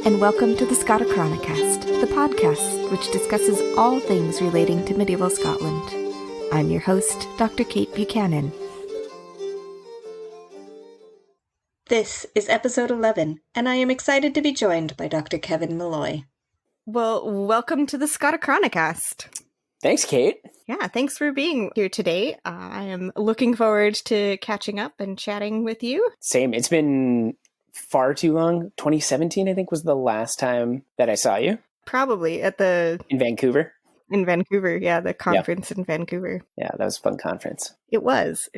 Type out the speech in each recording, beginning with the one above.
and welcome to the Scotta Chronicast, the podcast which discusses all things relating to medieval Scotland. I'm your host, Dr. Kate Buchanan. This is episode 11, and I am excited to be joined by Dr. Kevin Malloy. Well, welcome to the Scotta Chronicast. Thanks, Kate. Yeah, thanks for being here today. I am looking forward to catching up and chatting with you. Same. It's been far too long. 2017, I think, was the last time that I saw you. Probably in Vancouver. In Vancouver, yeah, the conference in Vancouver. Yeah, that was a fun conference. It was.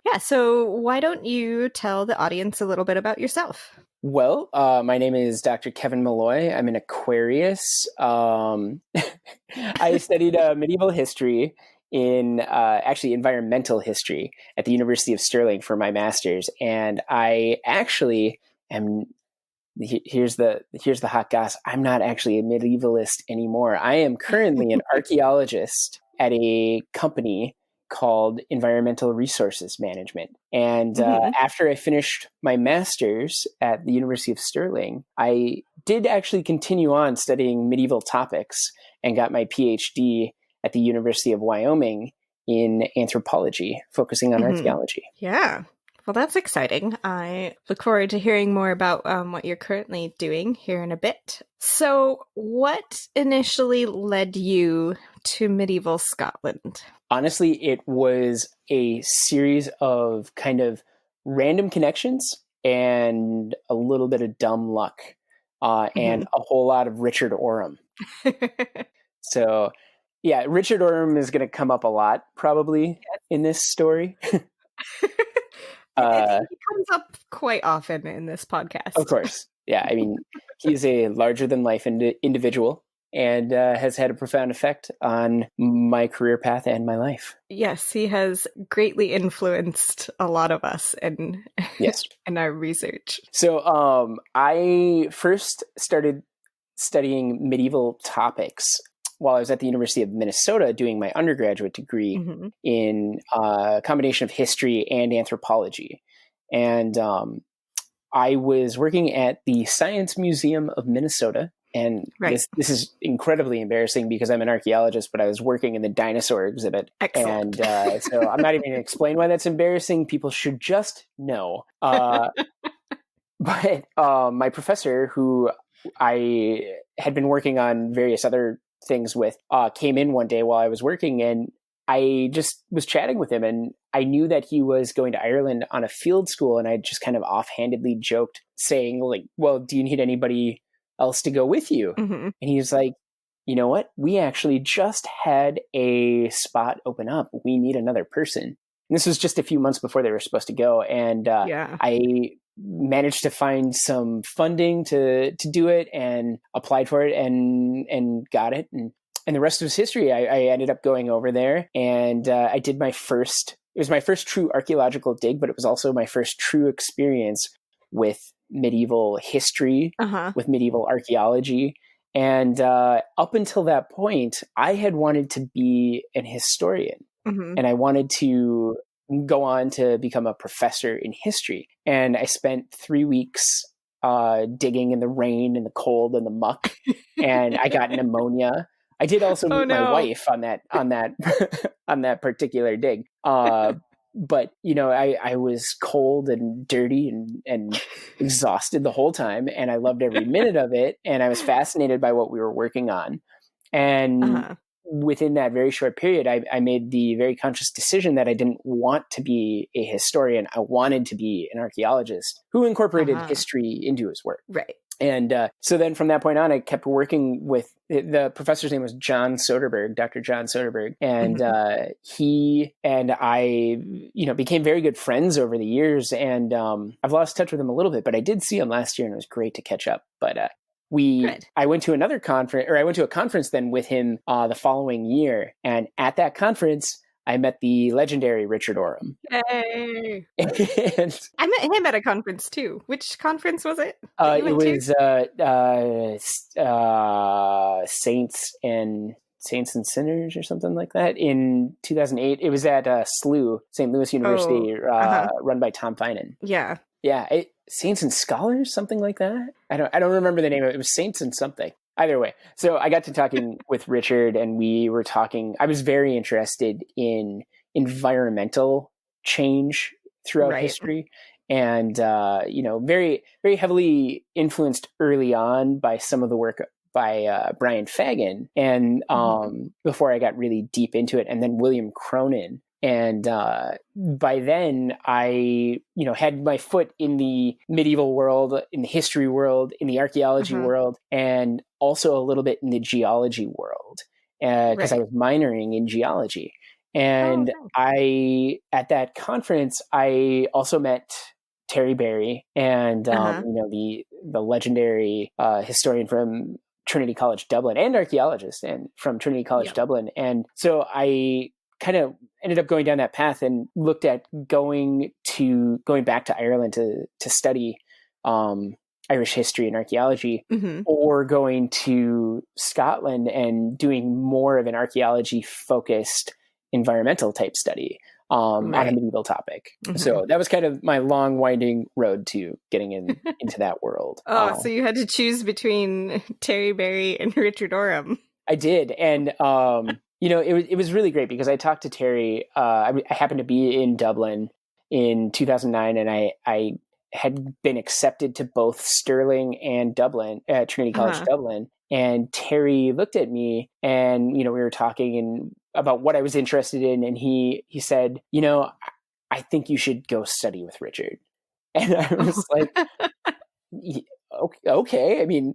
Yeah, so why don't you tell the audience a little bit about yourself? Well, my name is Dr. Kevin Malloy. I'm an Aquarius. I studied medieval history in actually environmental history at the University of Stirling for my master's. And I actually am, here's the hot goss, I'm not actually a medievalist anymore. I am currently an archaeologist at a company called Environmental Resources Management. And after I finished my master's at the University of Stirling, I did actually continue on studying medieval topics and got my PhD at the University of Wyoming in anthropology, focusing on archaeology. Yeah. Well, that's exciting. I look forward to hearing more about what you're currently doing here in a bit. So what initially led you to medieval Scotland? Honestly, it was a series of kind of random connections and a little bit of dumb luck and a whole lot of Richard Orm. So, yeah, Richard Orm is going to come up a lot probably in this story. He comes up quite often in this podcast. Of course. Yeah, I mean, he's a larger-than-life individual and has had a profound effect on my career path and my life. Yes, he has greatly influenced a lot of us in our research. So I first started studying medieval topics while I was at the University of Minnesota doing my undergraduate degree in a combination of history and anthropology. And I was working at the Science Museum of Minnesota. And this is incredibly embarrassing because I'm an archaeologist, but I was working in the dinosaur exhibit. Excellent. And so I'm not even going to explain why that's embarrassing. People should just know. But my professor, who I had been working on various other things with, came in one day while I was working, and I just was chatting with him, and I knew that he was going to Ireland on a field school, and I just kind of offhandedly joked saying, like, well, do you need anybody else to go with you? And he was like, you know what? We actually just had a spot open up. We need another person. And this was just a few months before they were supposed to go. And I managed to find some funding to do it and applied for it and got it. And the rest was history. I ended up going over there and I did it was my first true archaeological dig, but it was also my first true experience with medieval history, with medieval archaeology. And up until that point, I had wanted to be an historian and I wanted to go on to become a professor in history. And I spent 3 weeks digging in the rain and the cold and the muck, and I got pneumonia. I did also meet my wife on that particular dig. But, you know, I was cold and dirty and exhausted the whole time, and I loved every minute of it. And I was fascinated by what we were working on. And within that very short period, I made the very conscious decision that I didn't want to be a historian. I wanted to be an archaeologist who incorporated history into his work. Right. And so then from that point on, I kept working with the professor's name was John Soderberg, Dr. John Soderberg. And he and I, became very good friends over the years. And I've lost touch with him a little bit, but I did see him last year and it was great to catch up. But I went to a conference then with him the following year. And at that conference, I met the legendary Richard Orm. Hey! And I met him at a conference too. Which conference was it? It was Saints and Sinners or something like that in 2008. It was at SLU, St. Louis University, run by Tom Finan. Yeah. Yeah, Saints and Scholars, something like that. I don't remember the name of it. It was Saints and something. Either way, so I got to talking with Richard, and we were talking. I was very interested in environmental change throughout history, and very very heavily influenced early on by some of the work by Brian Fagan, and before I got really deep into it, and then William Cronin. And by then, I had my foot in the medieval world, in the history world, in the archaeology world, and also a little bit in the geology world, because I was minoring in geology. And at that conference, I also met Terry Berry, and the legendary historian from Trinity College Dublin, and archaeologist and from Trinity College Dublin. And so I kind of ended up going down that path and looked at going back to Ireland to study Irish history and archaeology, or going to Scotland and doing more of an archaeology focused environmental type study on a medieval topic. So that was kind of my long winding road to getting into that world. So you had to choose between Terry Berry and Richard Orm. I did. And it was really great because I talked to Terry. I happened to be in Dublin in 2009, and I had been accepted to both Stirling and Dublin at Trinity College Dublin. And Terry looked at me, and we were talking about what I was interested in, and he said, I think you should go study with Richard. And I was like, okay. I mean,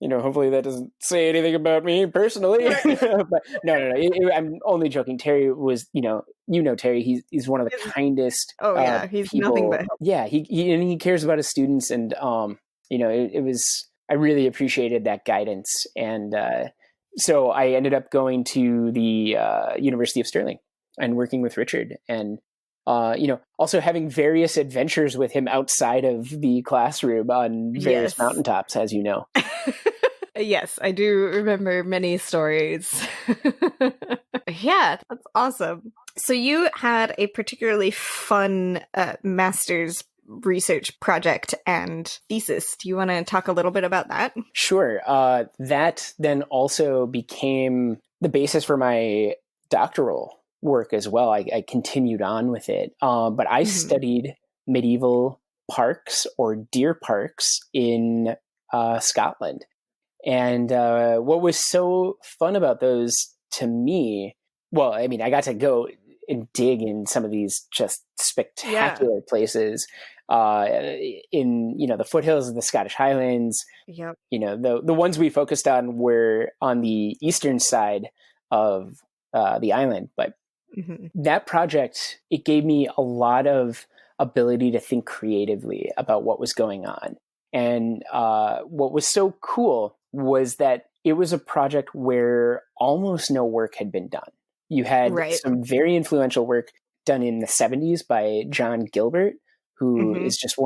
hopefully that doesn't say anything about me personally. But no. I'm only joking. Terry was, Terry. He's one of the kindest. He's people. Nothing but help. Yeah, he cares about his students, and it was. I really appreciated that guidance, and so I ended up going to the University of Stirling and working with Richard, and also having various adventures with him outside of the classroom on various mountaintops, as you know. Yes, I do remember many stories. Yeah, that's awesome. So you had a particularly fun master's research project and thesis. Do you want to talk a little bit about that? Sure. That then also became the basis for my doctoral work as well. I continued on with it. But I studied medieval parks or deer parks in Scotland. And what was so fun about those to me, well, I mean, I got to go and dig in some of these just spectacular places in the foothills of the Scottish Highlands. The ones we focused on were on the eastern side of the island, but that project, it gave me a lot of ability to think creatively about what was going on. And what was so cool was that it was a project where almost no work had been done. You had some very influential work done in the 70s by John Gilbert, who is just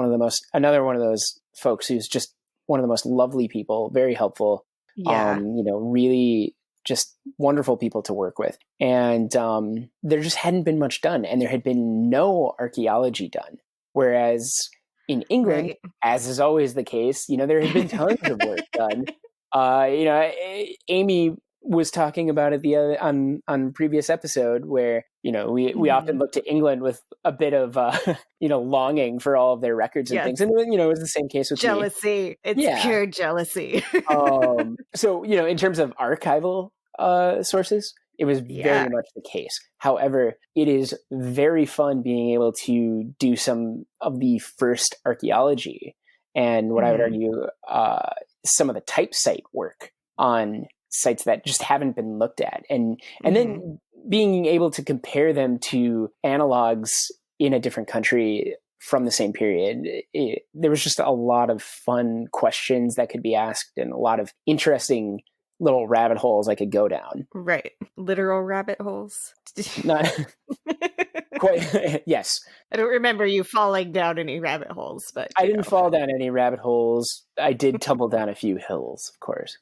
another one of those folks who's just one of the most lovely people, very helpful, really just wonderful people to work with. And there just hadn't been much done, and there had been no archaeology done. Whereas in England, as is always the case, there had been tons of work done. Amy was talking about it on previous episode where we often look to England with a bit of longing for all of their records and things, and it was the same case with jealousy. Me. It's pure jealousy. So in terms of archival sources, it was very much the case. However, it is very fun being able to do some of the first archaeology and what I would argue some of the type site work on sites that just haven't been looked at, and then being able to compare them to analogs in a different country from the same period. There was just a lot of fun questions that could be asked and a lot of interesting little rabbit holes I could go down. Right. Literal rabbit holes. Not Quite, yes. I don't remember you falling down any rabbit holes, but I didn't fall down any rabbit holes. I did tumble down a few hills, of course.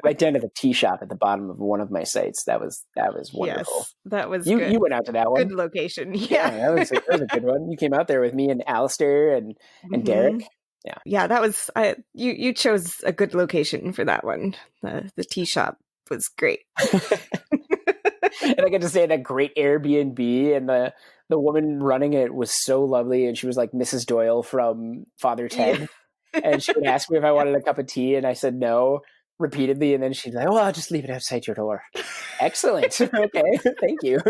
Right down to the tea shop at the bottom of one of my sites. That was wonderful. Yes, that was you. good. You went out to that one. Good location. Yeah, that was a good one. You came out there with me and Alistair and Derek. Yeah, that was you chose a good location for that one. The tea shop was great. And I got to stay at that great Airbnb, and the woman running it was so lovely, and she was like Mrs. Doyle from Father Ted. Yeah. And she would ask me if I wanted a cup of tea, and I said no repeatedly, and then she'd be like, "Well, I'll just leave it outside your door." Excellent. Okay, thank you.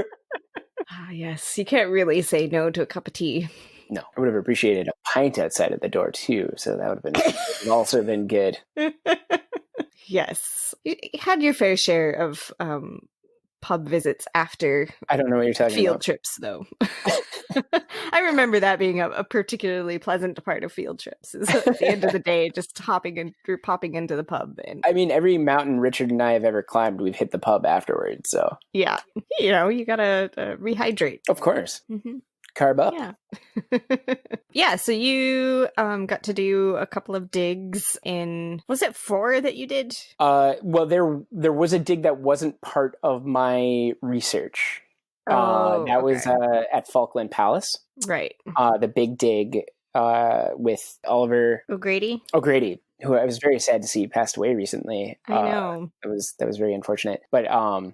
Yes, you can't really say no to a cup of tea. No, I would have appreciated a pint outside of the door too, so that would have also been good. Yes, you had your fair share of pub visits after. I don't know what you're talking field about. Trips, though. I remember that being a particularly pleasant part of field trips. Is at the end of the day, just popping into the pub. And I mean, every mountain Richard and I have ever climbed, we've hit the pub afterwards. So yeah, you gotta rehydrate. Of course. Mm-hmm. Carb up. Yeah. Yeah, so you got to do a couple of digs in, was it 4 that you did? Well, there was a dig that wasn't part of my research. That was at Falkland Palace. Right. The big dig with Oliver O'Grady, who I was very sad to see passed away recently. I know. That was very unfortunate. But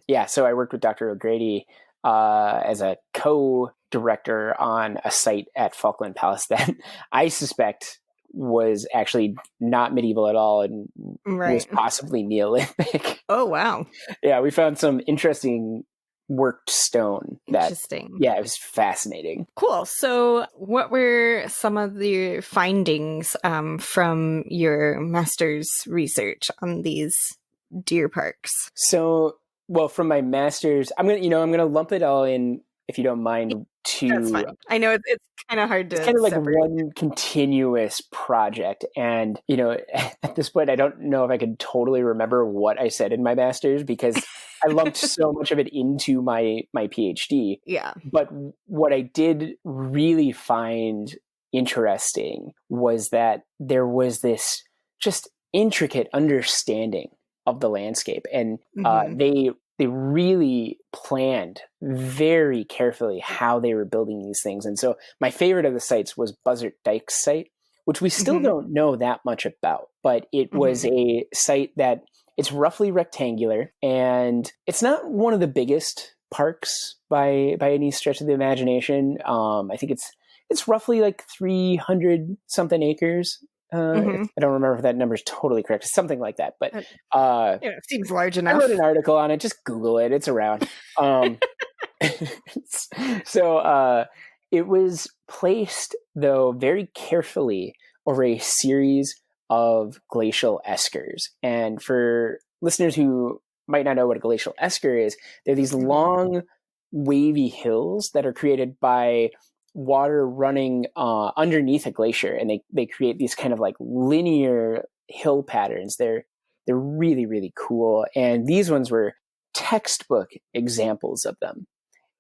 yeah, so I worked with Dr. O'Grady as a co-director on a site at Falkland Palace that I suspect was actually not medieval at all and was possibly Neolithic. Oh, wow. Yeah, we found some interesting worked stone. Interesting. Yeah, it was fascinating. Cool. So what were some of the findings from your master's research on these deer parks? So, well, from my master's, I'm gonna lump it all in, if you don't mind. That's fine. I know it's kind of hard to. It's kind of like separate. one continuous project, and at this point, I don't know if I could totally remember what I said in my master's because I lumped so much of it into my PhD. Yeah. But what I did really find interesting was that there was this just intricate understanding of the landscape, and they really planned very carefully how they were building these things. And so my favorite of the sites was Buzzard Dyke's site, which we still don't know that much about, but it was a site that it's roughly rectangular, and it's not one of the biggest parks by any stretch of the imagination. I think it's roughly like 300 something acres. I don't remember if that number is totally correct. It's something like that, but it seems large enough. I wrote an article on it. Just Google it; it's around. So it was placed, though, very carefully over a series of glacial eskers. And for listeners who might not know what a glacial esker is, they're these long, wavy hills that are created by water running underneath a glacier, and they create these kind of like linear hill patterns. They're really, really cool, and these ones were textbook examples of them,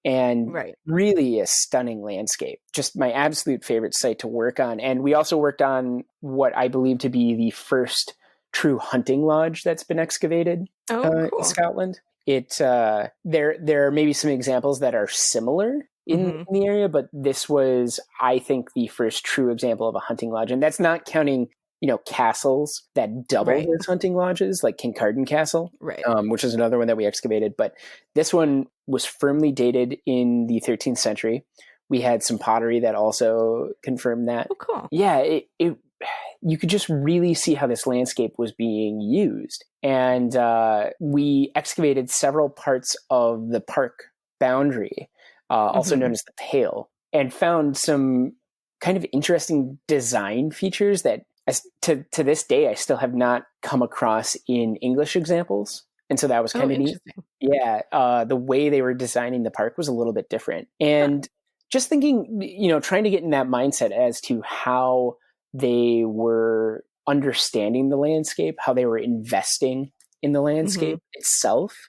and really a stunning landscape. Just my absolute favorite site to work on. And we also worked on what I believe to be the first true hunting lodge that's been excavated in Scotland. There are maybe some examples that are similar in the area, but this was, I think, the first true example of a hunting lodge. And that's not counting, castles that double as hunting lodges, like Kincardine Castle, which is another one that we excavated. But this one was firmly dated in the 13th century. We had some pottery that also confirmed that. Oh, cool. Yeah, you could just really see how this landscape was being used. And we excavated several parts of the park boundary, also known as the Pale, and found some kind of interesting design features that to this day I still have not come across in English examples. And so that was kind of neat. Yeah, the way they were designing the park was a little bit different. And just thinking, trying to get in that mindset as to how they were understanding the landscape, how they were investing in the landscape itself.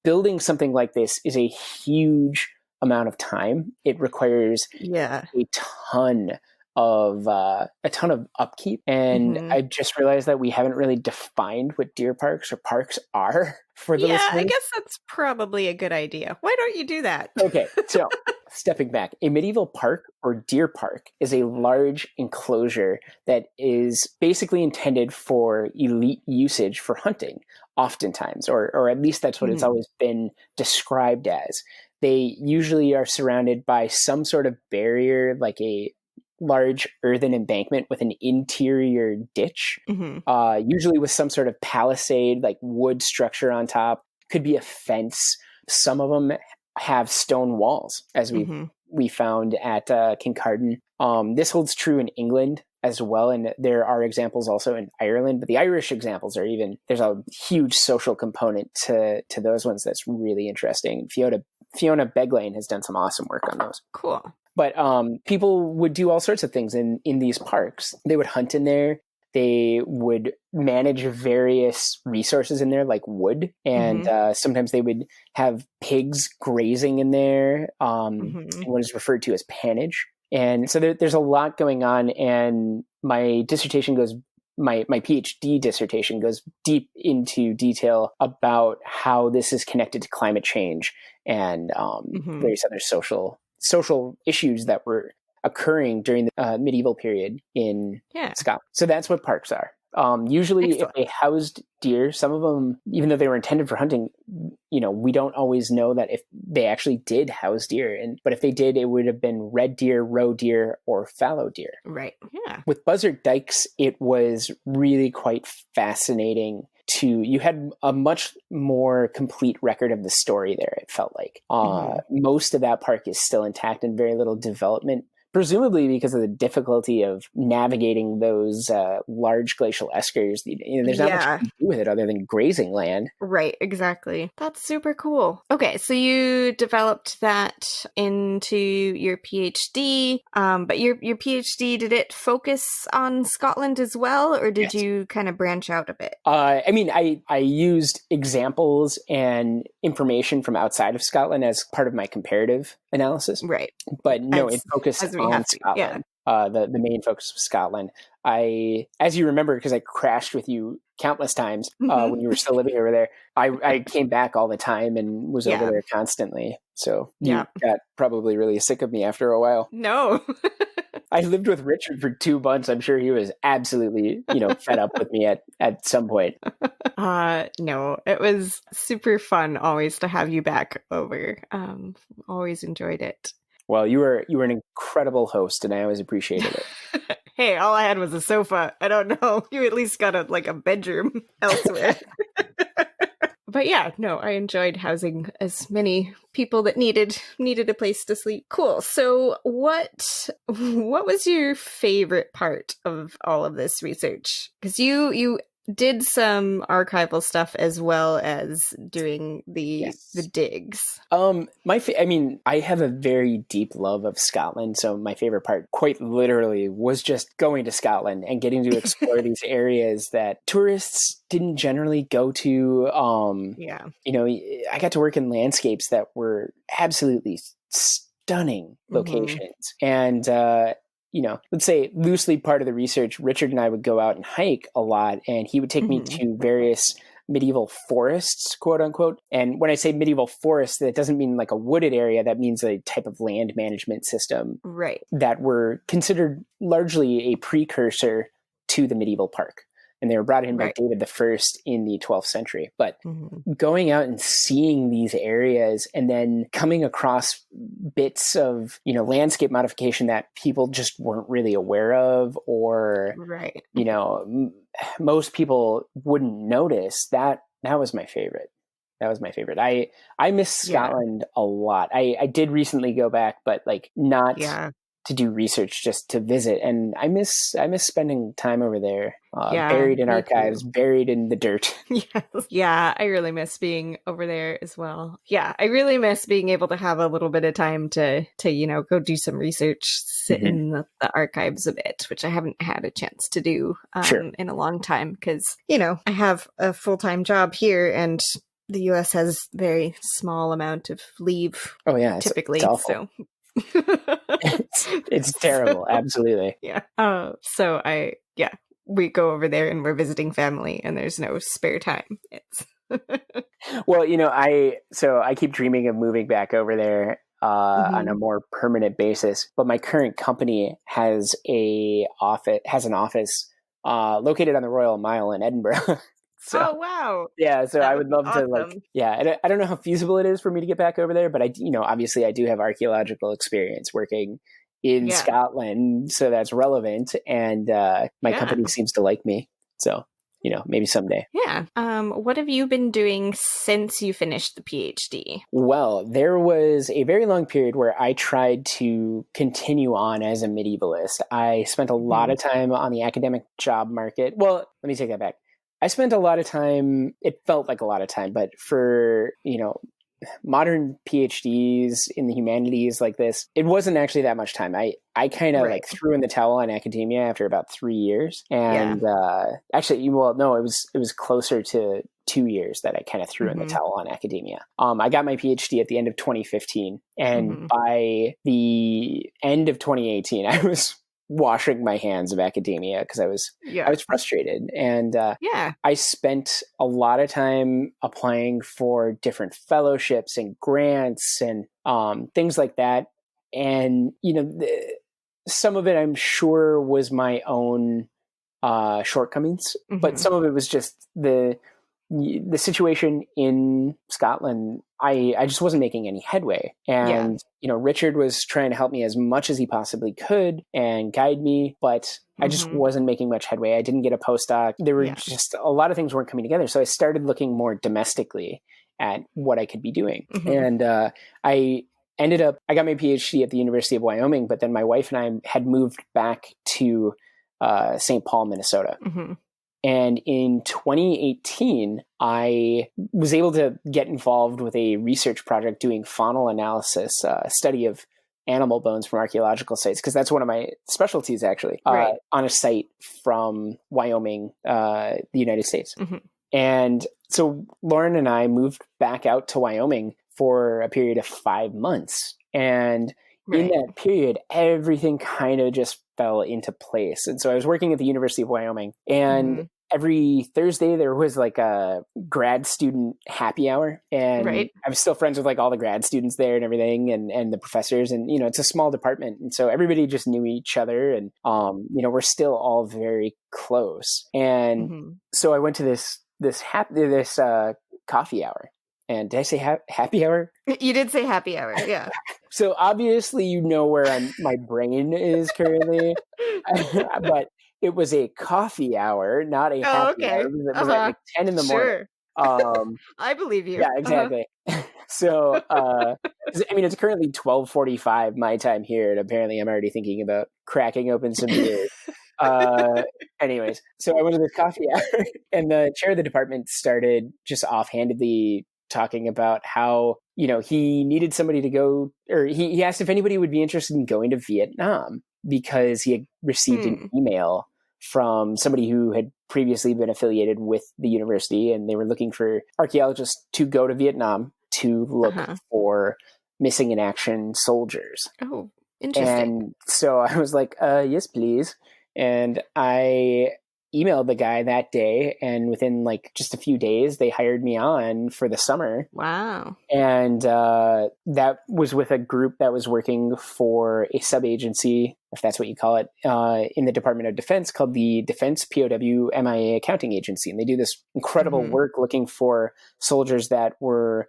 Building something like this is a huge amount of time. It requires Yeah. a ton of upkeep, and I just realized that we haven't really defined what deer parks or parks are for the listeners. I guess that's probably a good idea. Why don't you do that? Okay, so stepping back, a medieval park or deer park is a large enclosure that is basically intended for elite usage for hunting, oftentimes, or at least that's what it's always been described as. They usually are surrounded by some sort of barrier, like a large earthen embankment with an interior ditch, usually with some sort of palisade, like wood structure on top. Could be a fence. Some of them have stone walls, as we found at Kincardine. This holds true in England as well, and there are examples also in Ireland, but the Irish examples are there's a huge social component to those ones that's really interesting. Fiona Beglane has done some awesome work on those. Cool. But people would do all sorts of things in these parks. They would hunt in there. They would manage various resources in there, like wood. And sometimes they would have pigs grazing in there, what is referred to as pannage. And so there's a lot going on. And my PhD dissertation goes deep into detail about how this is connected to climate change and various other social issues that were occurring during the medieval period in Scotland. So that's what parks are. Usually if they housed deer, some of them, even though they were intended for hunting, we don't always know that if they actually did house deer. But if they did, it would have been red deer, roe deer, or fallow deer. Right. Yeah. With buzzard dykes, it was really quite fascinating. You had a much more complete record of the story there, it felt like. Most of that park is still intact and very little development, presumably because of the difficulty of navigating those large glacial eskers. There's not much you can do with it other than grazing land. Right, exactly. That's super cool. Okay, so you developed that into your PhD, but your PhD, did it focus on Scotland as well, or did you kind of branch out a bit? I used examples and information from outside of Scotland as part of my comparative analysis. Right. But no, it focused on Scotland. The main focus was Scotland. As you remember, because I crashed with you countless times when you were still living over there, I came back all the time and was over there constantly. So you got probably really sick of me after a while. No. I lived with Richard for 2 months. I'm sure he was absolutely, fed up with me at some point. No, it was super fun always to have you back over. Always enjoyed it. Well, you were an incredible host, and I always appreciated it. Hey, all I had was a sofa. I don't know. You at least got a bedroom elsewhere. But yeah, no, I enjoyed housing as many people that needed a place to sleep. Cool. So what was your favorite part of all of this research? Because you did some archival stuff as well as doing the digs. I have a very deep love of Scotland, so my favorite part, quite literally, was just going to Scotland and getting to explore these areas that tourists didn't generally go to. I got to work in landscapes that were absolutely stunning locations, and let's say loosely part of the research, Richard and I would go out and hike a lot, and he would take me to various medieval forests, quote unquote. And when I say medieval forest, that doesn't mean like a wooded area. That means a type of land management system, right? That were considered largely a precursor to the medieval park. And they were brought in by David I in the 12th century. But going out and seeing these areas and then coming across bits of, landscape modification that people just weren't really aware of, or, most people wouldn't notice, that was my favorite. That was my favorite. I miss Scotland a lot. I did recently go back, but not to do research, just to visit. And I miss spending time over there, buried in archives, buried in the dirt. Yeah, I really miss being over there as well. Yeah, I really miss being able to have a little bit of time to go do some research, sit in the archives a bit, which I haven't had a chance to do in a long time because, I have a full-time job here and the US has very small amount of leave. Oh yeah, typically, it's awful. so it's terrible. Absolutely. Yeah. So we go over there and we're visiting family, and there's no spare time. It's Well, I keep dreaming of moving back over there on a more permanent basis. But my current company has an office located on the Royal Mile in Edinburgh. So, oh wow! yeah, so That I would would be love to awesome. I don't know how feasible it is for me to get back over there, but obviously I do have archaeological experience working in Scotland, so that's relevant, and my company seems to like me, so maybe someday. Yeah. What have you been doing since you finished the PhD? Well, there was a very long period where I tried to continue on as a medievalist. I spent a lot of time on the academic job market. Well, let me take that back. I spent a lot of time, it felt like a lot of time, but for, modern PhDs in the humanities like this, it wasn't actually that much time. I kind of threw in the towel on academia after about 3 years. And actually, well, no, it was closer to 2 years that I kind of threw in the towel on academia. I got my PhD at the end of 2015. And by the end of 2018, I was washing my hands of academia because I was frustrated. And I spent a lot of time applying for different fellowships and grants and things like that. And, some of it I'm sure was my own shortcomings, but some of it was just the situation in Scotland. I just wasn't making any headway. And, Richard was trying to help me as much as he possibly could and guide me, but I just wasn't making much headway. I didn't get a postdoc. There were just a lot of things weren't coming together. So I started looking more domestically at what I could be doing. And I got my PhD at the University of Wyoming, but then my wife and I had moved back to St. Paul, Minnesota. And in 2018, I was able to get involved with a research project doing faunal analysis, study of animal bones from archaeological sites, because that's one of my specialties, actually, on a site from Wyoming, the United States. And so Lauren and I moved back out to Wyoming for a period of 5 months. And in that period, everything kind of just fell into place. And so I was working at the University of Wyoming, and every Thursday there was like a grad student happy hour. And I was still friends with like all the grad students there and everything, and the professors. And, it's a small department. And so everybody just knew each other. And, we're still all very close. And so I went to this coffee hour. And did I say happy hour? You did say happy hour, yeah. So obviously, where my brain is currently, but it was a coffee hour, not a happy hour. It was at like 10 in the morning. I believe you. Yeah, exactly. So, it's currently 12:45 my time here, and apparently I'm already thinking about cracking open some beers. Anyways, so I went to this coffee hour, and the chair of the department started just offhandedly talking about how, he needed somebody to go, or he asked if anybody would be interested in going to Vietnam, because he had received an email from somebody who had previously been affiliated with the university, and they were looking for archaeologists to go to Vietnam to look for missing in action soldiers. Oh, interesting. And so I was like, yes, please. And I emailed the guy that day, and within like just a few days, they hired me on for the summer. Wow. And that was with a group that was working for a sub-agency, if that's what you call it, in the Department of Defense, called the Defense POW MIA Accounting Agency. And they do this incredible work looking for soldiers that were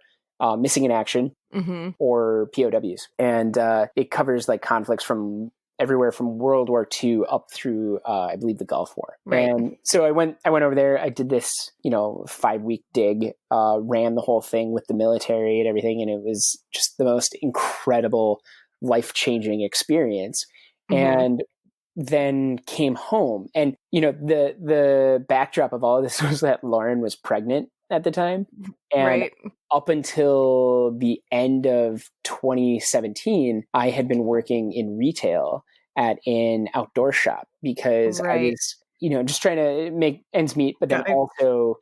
missing in action or POWs. And it covers like conflicts from everywhere from World War II up through, I believe, the Gulf War. And so I went over there. I did this, 5-week dig, ran the whole thing with the military and everything. And it was just the most incredible, life-changing experience. And then came home. And, the backdrop of all of this was that Lauren was pregnant at the time. And up until the end of 2017, I had been working in retail at an outdoor shop, because I was, just trying to make ends meet, but then also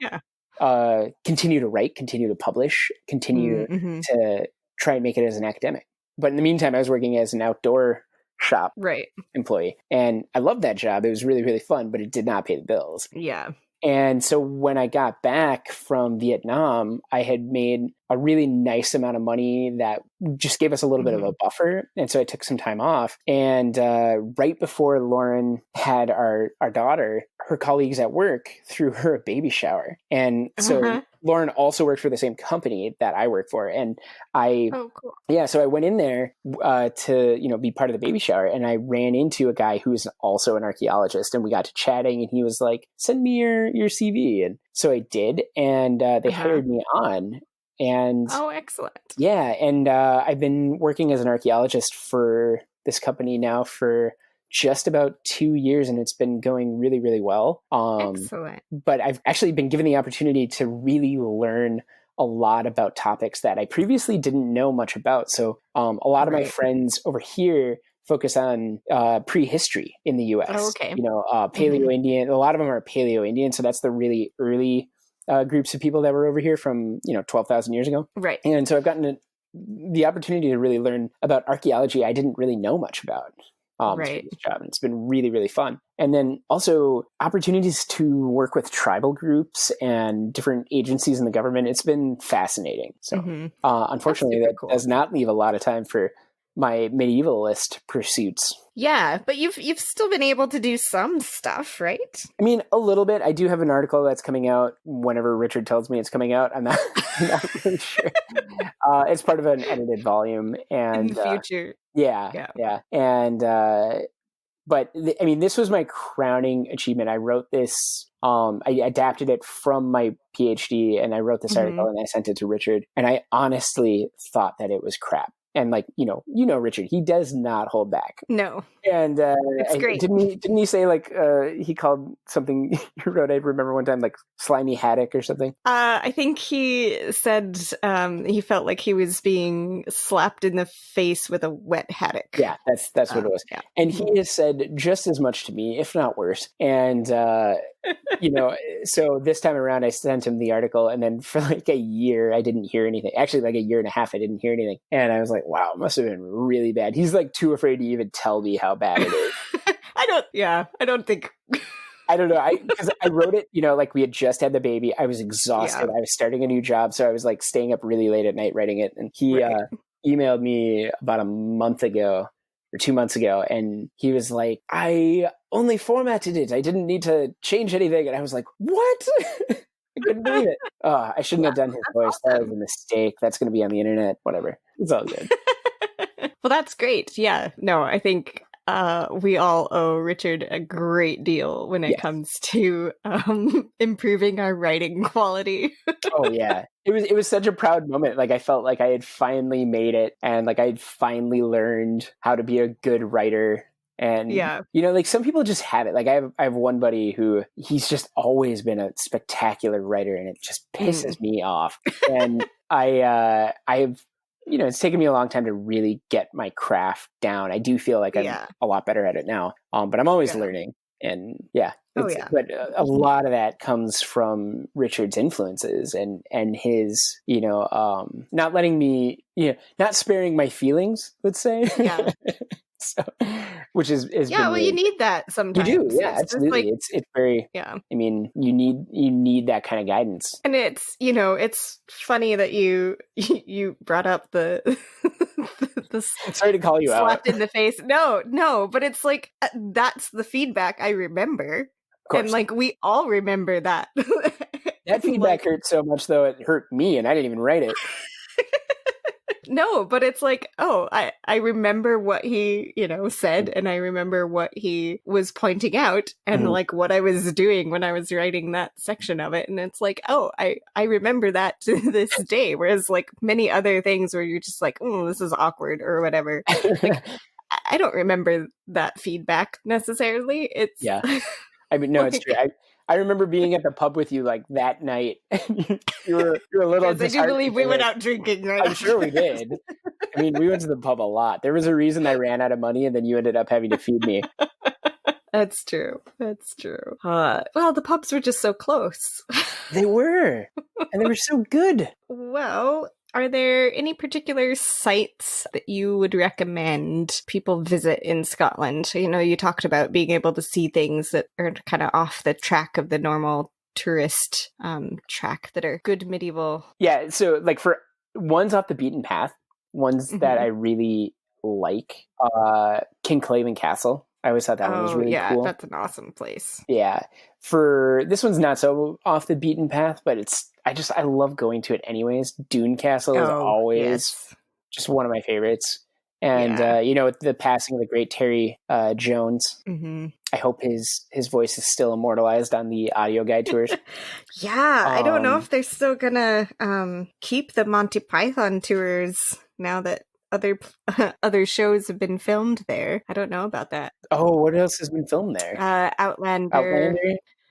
continue to write, continue to publish, continue Mm-hmm. to try and make it as an academic. But in the meantime, I was working as an outdoor shop Right. employee, and I loved that job. It was really, really fun, but it did not pay the bills. Yeah. And so when I got back from Vietnam, I had made a really nice amount of money that just gave us a little bit of a buffer. And so I took some time off. And right before Lauren had our daughter, her colleagues at work threw her a baby shower. And so Lauren also worked for the same company that I work for. And Oh, cool. Yeah, so I went in there to, be part of the baby shower, and I ran into a guy who was also an archaeologist, and we got to chatting, and he was like, "Send me your CV." And so I did, and they hired me on. And oh, excellent. Yeah, and I've been working as an archaeologist for this company now for just about 2 years, and it's been going really, really well. Excellent. But I've actually been given the opportunity to really learn a lot about topics that I previously didn't know much about. So a lot of my friends over here focus on prehistory in the U.S. Oh, okay. Paleo-Indian. A lot of them are Paleo-Indian, so that's the really early groups of people that were over here from 12,000 years ago. Right. And so I've gotten the opportunity to really learn about archaeology I didn't really know much about. Right. This job. And it's been really, really fun. And then also opportunities to work with tribal groups and different agencies in the government. It's been fascinating. So unfortunately, that does not leave a lot of time for my medievalist pursuits. Yeah, but you've still been able to do some stuff, right? I mean, a little bit. I do have an article that's coming out whenever Richard tells me it's coming out. I'm not really sure. It's part of an edited volume, and in the future. Yeah. And but this was my crowning achievement. I wrote this. I adapted it from my PhD, and I wrote this article, and I sent it to Richard. And I honestly thought that it was crap. And Richard, he does not hold back. No. And it's great. Didn't he say he called something you wrote? I remember one time slimy haddock or something. I think he said he felt like he was being slapped in the face with a wet haddock. Yeah, that's what it was. Yeah. And he has said just as much to me, if not worse. And so this time around, I sent him the article, and then for a year, I didn't hear anything. Actually, a year and a half, I didn't hear anything. And I was like, wow, it must have been really bad. He's too afraid to even tell me how bad it is. I don't think. I don't know. Because I wrote it, we had just had the baby. I was exhausted. Yeah. I was starting a new job. So I was staying up really late at night writing it. And he emailed me about a month ago or 2 months ago. And he was like, I only formatted it. I didn't need to change anything. And I was like, what? I couldn't believe it. Oh, I shouldn't have done his voice. Awesome. That was a mistake. That's going to be on the internet. Whatever. It's all good. Well, that's great. Yeah. No, I think we all owe Richard a great deal when it comes to improving our writing quality. Oh yeah, it was such a proud moment. I felt like I had finally made it, and I had finally learned how to be a good writer. And some people just have it. I have one buddy who he's just always been a spectacular writer, and it just pisses me off. And I have. It's taken me a long time to really get my craft down. I do feel like I'm a lot better at it now, but I'm always learning. And but a lot of that comes from Richard's influences and his, not letting me, not sparing my feelings, let's say. Yeah. So, which is well, you need that sometimes. You do, absolutely. It's very. I mean, you need that kind of guidance. And it's it's funny that you brought up the sorry to call you slapped in the face. No, but it's that's the feedback I remember, and we all remember that. That feedback hurt so much, though it hurt me, and I didn't even write it. No, but it's I remember what he, said, and I remember what he was pointing out, and what I was doing when I was writing that section of it. And it's I remember that to this day. Whereas many other things where you're just this is awkward or whatever. I don't remember that feedback necessarily. It's it's true. I remember being at the pub with you that night. you were a little. Because I do believe we went out drinking, right? I'm sure we did. I mean, we went to the pub a lot. There was a reason I ran out of money, and then you ended up having to feed me. That's true. That's true. Well, the pubs were just so close. They were. And they were so good. Well, are there any particular sites that you would recommend people visit in Scotland? You know, you talked about being able to see things that are kind of off the track of the normal tourist track that are good medieval. Yeah, so like for ones off the beaten path, ones that I really like, Kinclaven Castle. I always thought that one was really cool. That's an awesome place. Yeah. For this one's not so off the beaten path, but I love going to it anyways. Dune Castle is always just one of my favorites. And, you know, with the passing of the great Terry Jones, I hope his voice is still immortalized on the audio guide tours. I don't know if they're still gonna keep the Monty Python tours now that other shows have been filmed there. I don't know about that. Oh, what else has been filmed there? Outlander.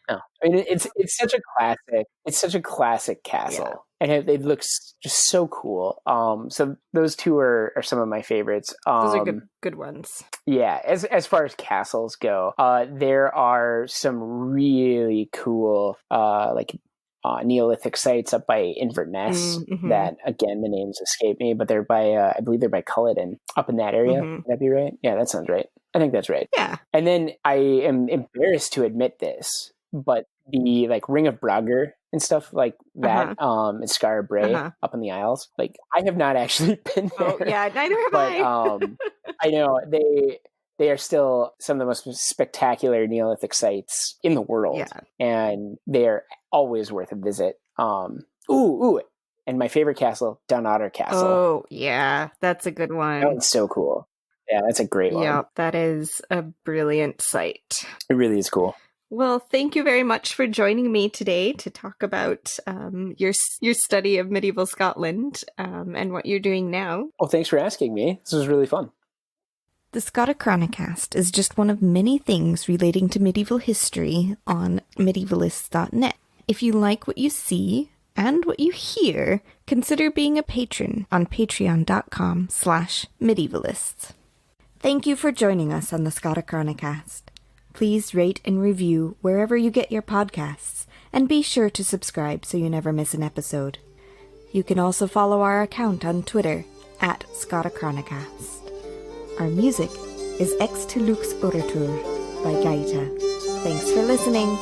No, I mean it's such a classic. It's such a classic castle, and it looks just so cool. So those two are some of my favorites. Those are good ones. Yeah, as far as castles go, there are some really cool Neolithic sites up by Inverness that, again, the names escape me, but they're by, I believe they're by Culloden, up in that area. Would that be right? Yeah, that sounds right. I think that's right. Yeah. And then I am embarrassed to admit this, but the like Ring of Brugger and stuff like that, in Skara Brae up in the Isles, like I have not actually been there. Oh, yeah, neither have I. I know they are still some of the most spectacular Neolithic sites in the world. Yeah. And they're always worth a visit. And my favorite castle, Dunotter Castle. Oh, yeah, that's a good one. That one's so cool. Yeah, that's a great one. Yeah, that is a brilliant site. It really is cool. Well, thank you very much for joining me today to talk about your study of medieval Scotland and what you're doing now. Well, thanks for asking me. This was really fun. The Scotichronicast is just one of many things relating to medieval history on medievalists.net. If you like what you see and what you hear, consider being a patron on patreon.com/medievalists. Thank you for joining us on the Scotichronicast. Please rate and review wherever you get your podcasts, and be sure to subscribe so you never miss an episode. You can also follow our account on Twitter @Scotichronicast. Our music is Ex to Lux Oratur by Gaita. Thanks for listening.